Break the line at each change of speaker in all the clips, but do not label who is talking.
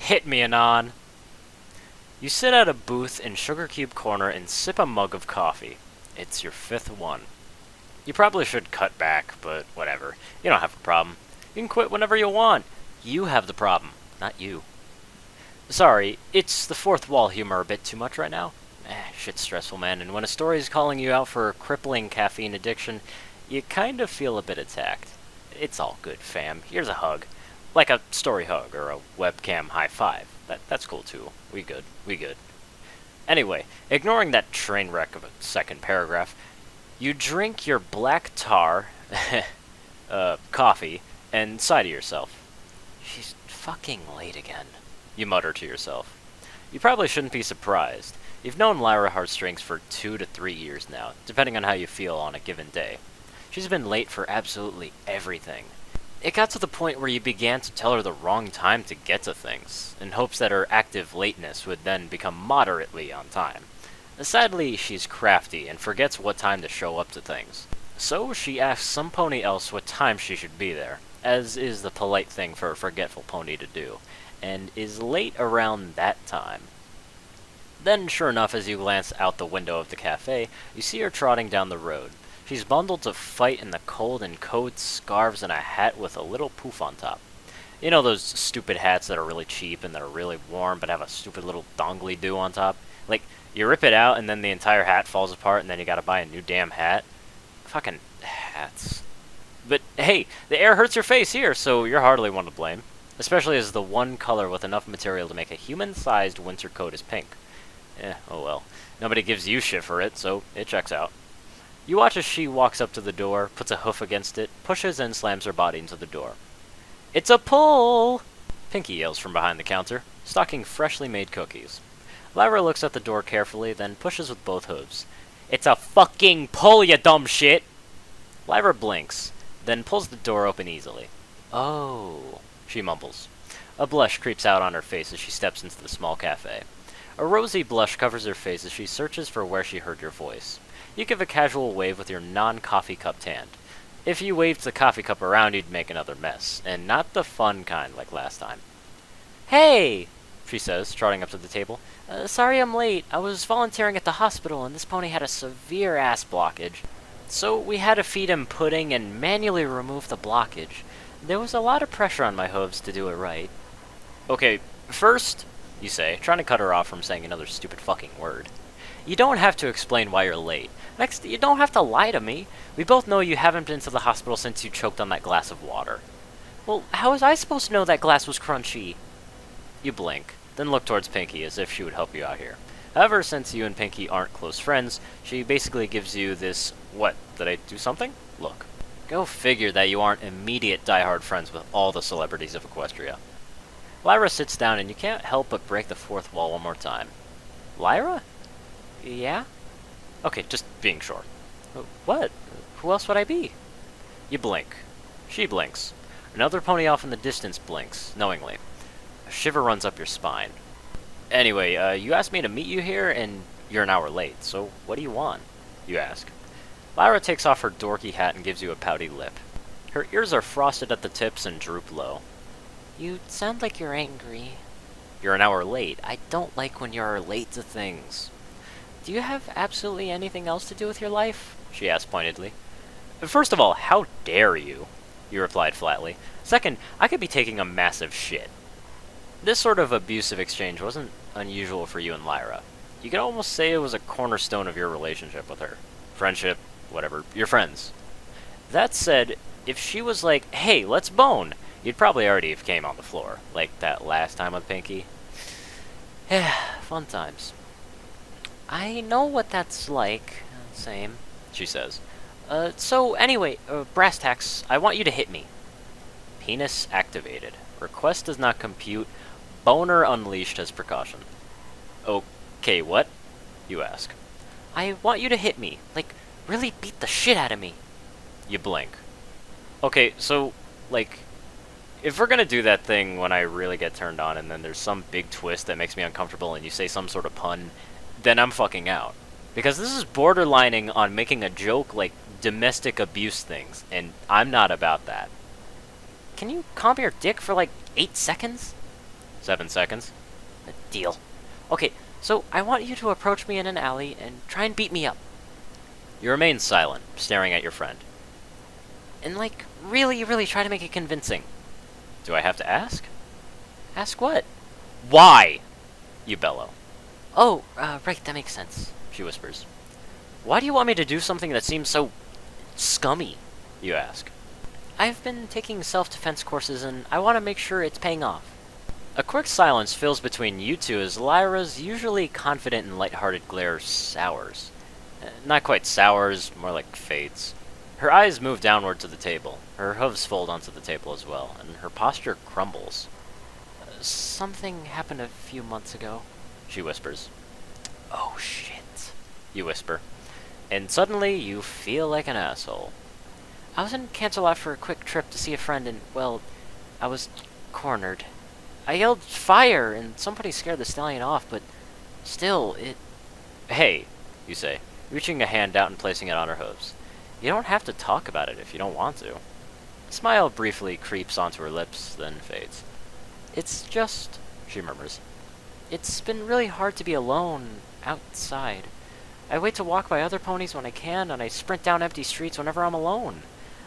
Hit me, Anon. You sit at a booth in Sugar Cube Corner and sip a mug of coffee. It's your fifth one. You probably should cut back, but whatever. You don't have a problem. You can quit whenever you want. You have the problem, not you. Sorry, it's the fourth wall humor a bit too much right now? Shit's stressful, man, and when a story is calling you out for crippling caffeine addiction, you kind of feel a bit attacked. It's all good, fam. Here's a hug. Like a story hug or a webcam high five. That's cool too. We good. Anyway, ignoring that train wreck of a second paragraph, you drink your black tar, coffee, and sigh to yourself. She's fucking late again, you mutter to yourself. You probably shouldn't be surprised. You've known Lyra Heartstrings for 2 to 3 years now, depending on how you feel on a given day. She's been late for absolutely everything. It got to the point where you began to tell her the wrong time to get to things, in hopes that her active lateness would then become moderately on time. Sadly, she's crafty and forgets what time to show up to things. So she asks some pony else what time she should be there, as is the polite thing for a forgetful pony to do, and is late around that time. Then, sure enough, as you glance out the window of the cafe, you see her trotting down the road. She's bundled to fight in the cold in coats, scarves, and a hat with a little poof on top. You know those stupid hats that are really cheap and that are really warm but have a stupid little dongly-do on top? Like, you rip it out and then the entire hat falls apart and then you gotta buy a new damn hat? Fucking hats. But hey, the air hurts your face here, so you're hardly one to blame. Especially as the one color with enough material to make a human-sized winter coat is pink. Oh well. Nobody gives you shit for it, so it checks out. You watch as she walks up to the door, puts a hoof against it, pushes and slams her body into the door. It's a pull! Pinky yells from behind the counter, stocking freshly made cookies. Lyra looks at the door carefully, then pushes with both hooves. It's a fucking pull, you dumb shit! Lyra blinks, then pulls the door open easily. Oh, she mumbles. A blush creeps out on her face as she steps into the small cafe. A rosy blush covers her face as she searches for where she heard your voice. You give a casual wave with your non-coffee cupped hand. If you waved the coffee cup around, you'd make another mess, and not the fun kind like last time. Hey, she says, trotting up to the table. Sorry I'm late. I was volunteering at the hospital, and this pony had a severe ass blockage. So we had to feed him pudding and manually remove the blockage. There was a lot of pressure on my hooves to do it right. Okay, first, you say, trying to cut her off from saying another stupid fucking word. You don't have to explain why you're late. Next, you don't have to lie to me. We both know you haven't been to the hospital since you choked on that glass of water. Well, how was I supposed to know that glass was crunchy? You blink, then look towards Pinky as if she would help you out here. However, since you and Pinky aren't close friends, she basically gives you this, what, did I do something? Look. Go figure that you aren't immediate diehard friends with all the celebrities of Equestria. Lyra sits down and you can't help but break the fourth wall one more time. Lyra? Yeah? Okay, just being sure. What? Who else would I be? You blink. She blinks. Another pony off in the distance blinks, knowingly. A shiver runs up your spine. Anyway, you asked me to meet you here, and you're an hour late, so what do you want? You ask. Lyra takes off her dorky hat and gives you a pouty lip. Her ears are frosted at the tips and droop low. You sound like you're angry. You're an hour late. I don't like when you're late to things. Do you have absolutely anything else to do with your life? She asked pointedly. First of all, how dare you? You replied flatly. Second, I could be taking a massive shit. This sort of abusive exchange wasn't unusual for you and Lyra. You could almost say it was a cornerstone of your relationship with her. Friendship, whatever, you're friends. That said, if she was like, hey, let's bone, you'd probably already have came on the floor, like that last time with Pinky. Yeah, fun times. I know what that's like. Same, she says. So anyway, brass tacks, I want you to hit me. Penis activated. Request does not compute. Boner unleashed as precaution. Okay, what? You ask. I want you to hit me. Like, really beat the shit out of me. You blink. Okay, so, like, if we're gonna do that thing when I really get turned on and then there's some big twist that makes me uncomfortable and you say some sort of pun, then I'm fucking out. Because this is borderlining on making a joke like domestic abuse things, and I'm not about that. Can you calm your dick for like 8 seconds? 7 seconds. Deal. Okay, so I want you to approach me in an alley and try and beat me up. You remain silent, staring at your friend. And, like, really, really try to make it convincing. Do I have to ask? Ask what? Why? You bellow. Oh, right, that makes sense, she whispers. Why do you want me to do something that seems so scummy? You ask. I've been taking self-defense courses and I want to make sure it's paying off. A quick silence fills between you two as Lyra's usually confident and lighthearted glare sours. Not quite sours, more like fades. Her eyes move downward to the table. Her hooves fold onto the table as well, and her posture crumbles. Something happened a few months ago, she whispers. Oh shit, you whisper. And suddenly you feel like an asshole. I was in Canterlot for a quick trip to see a friend and, well, I was cornered. I yelled fire and somebody scared the stallion off, but still, it... Hey, you say, reaching a hand out and placing it on her hooves. You don't have to talk about it if you don't want to. A smile briefly creeps onto her lips, then fades. It's just, she murmurs. It's been really hard to be alone, outside. I wait to walk by other ponies when I can, and I sprint down empty streets whenever I'm alone.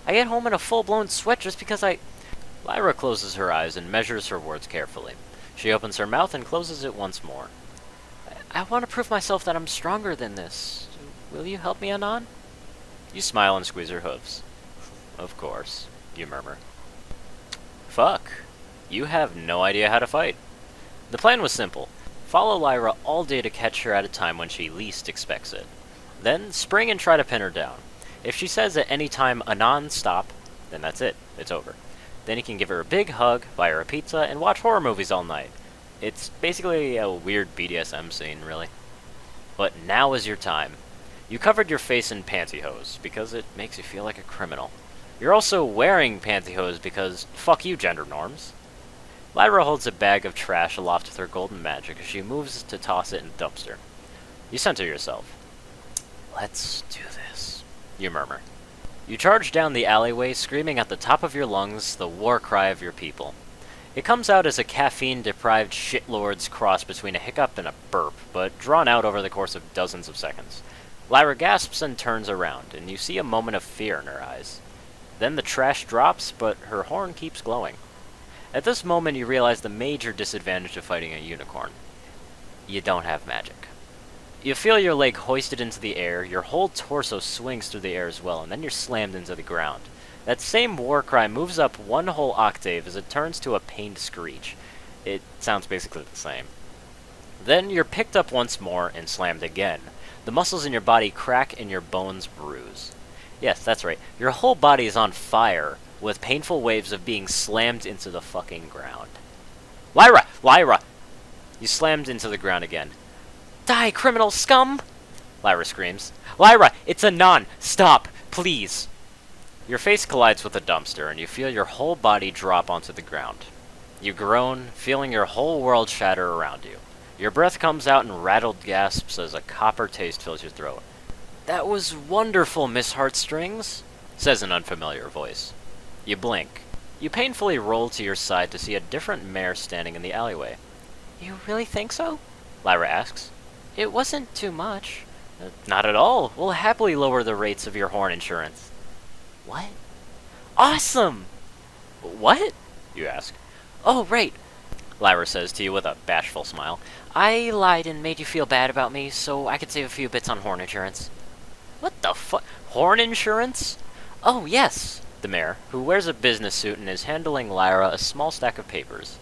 I get home in a full-blown sweat just because Lyra closes her eyes and measures her words carefully. She opens her mouth and closes it once more. I want to prove myself that I'm stronger than this. Will you help me, Anon? You smile and squeeze her hooves. Of course, you murmur. Fuck. You have no idea how to fight. The plan was simple. Follow Lyra all day to catch her at a time when she least expects it. Then spring and try to pin her down. If she says at any time, Anon, stop, then that's it. It's over. Then you can give her a big hug, buy her a pizza, and watch horror movies all night. It's basically a weird BDSM scene, really. But now is your time. You covered your face in pantyhose, because it makes you feel like a criminal. You're also wearing pantyhose because, fuck you, gender norms. Lyra holds a bag of trash aloft with her golden magic as she moves to toss it in the dumpster. You center yourself. Let's do this, you murmur. You charge down the alleyway, screaming at the top of your lungs the war cry of your people. It comes out as a caffeine-deprived shitlord's cross between a hiccup and a burp, but drawn out over the course of dozens of seconds. Lyra gasps and turns around, and you see a moment of fear in her eyes. Then the trash drops, but her horn keeps glowing. At this moment, you realize the major disadvantage of fighting a unicorn. You don't have magic. You feel your leg hoisted into the air, your whole torso swings through the air as well, and then you're slammed into the ground. That same war cry moves up one whole octave as it turns to a pained screech. It sounds basically the same. Then you're picked up once more and slammed again. The muscles in your body crack and your bones bruise. Yes, that's right. Your whole body is on fire, with painful waves of being slammed into the fucking ground. Lyra! Lyra! You slammed into the ground again. Die, criminal scum! Lyra screams. Lyra, it's Anon! Stop! Please! Your face collides with a dumpster, and you feel your whole body drop onto the ground. You groan, feeling your whole world shatter around you. Your breath comes out in rattled gasps as a copper taste fills your throat. That was wonderful, Miss Heartstrings, says an unfamiliar voice. You blink. You painfully roll to your side to see a different mare standing in the alleyway. You really think so? Lyra asks. It wasn't too much. Not at all. We'll happily lower the rates of your horn insurance. What? Awesome! What? You ask. Oh, right. Lyra says to you with a bashful smile. I lied and made you feel bad about me so I could save a few bits on horn insurance. What the fuck? Horn insurance? Oh, yes, the mayor, who wears a business suit and is handling Lyra a small stack of papers.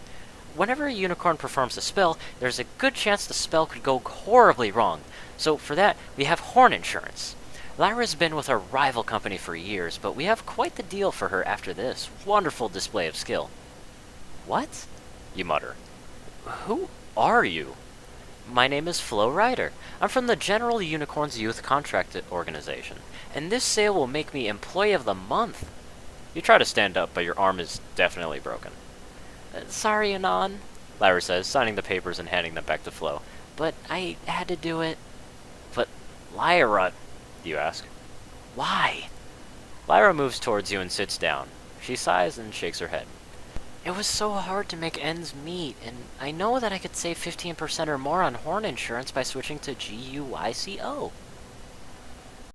Whenever a unicorn performs a spell, there's a good chance the spell could go horribly wrong. So for that, we have horn insurance. Lyra's been with our rival company for years, but we have quite the deal for her after this wonderful display of skill. What? You mutter. Who are you? My name is Flo Ryder. I'm from the General Unicorns Youth Contract Organization, and this sale will make me Employee of the Month. You try to stand up, but your arm is definitely broken. Sorry, Anon, Lyra says, signing the papers and handing them back to Flo. But I had to do it. But Lyra, you ask. Why? Lyra moves towards you and sits down. She sighs and shakes her head. It was so hard to make ends meet, and I know that I could save 15% or more on horn insurance by switching to GUICO.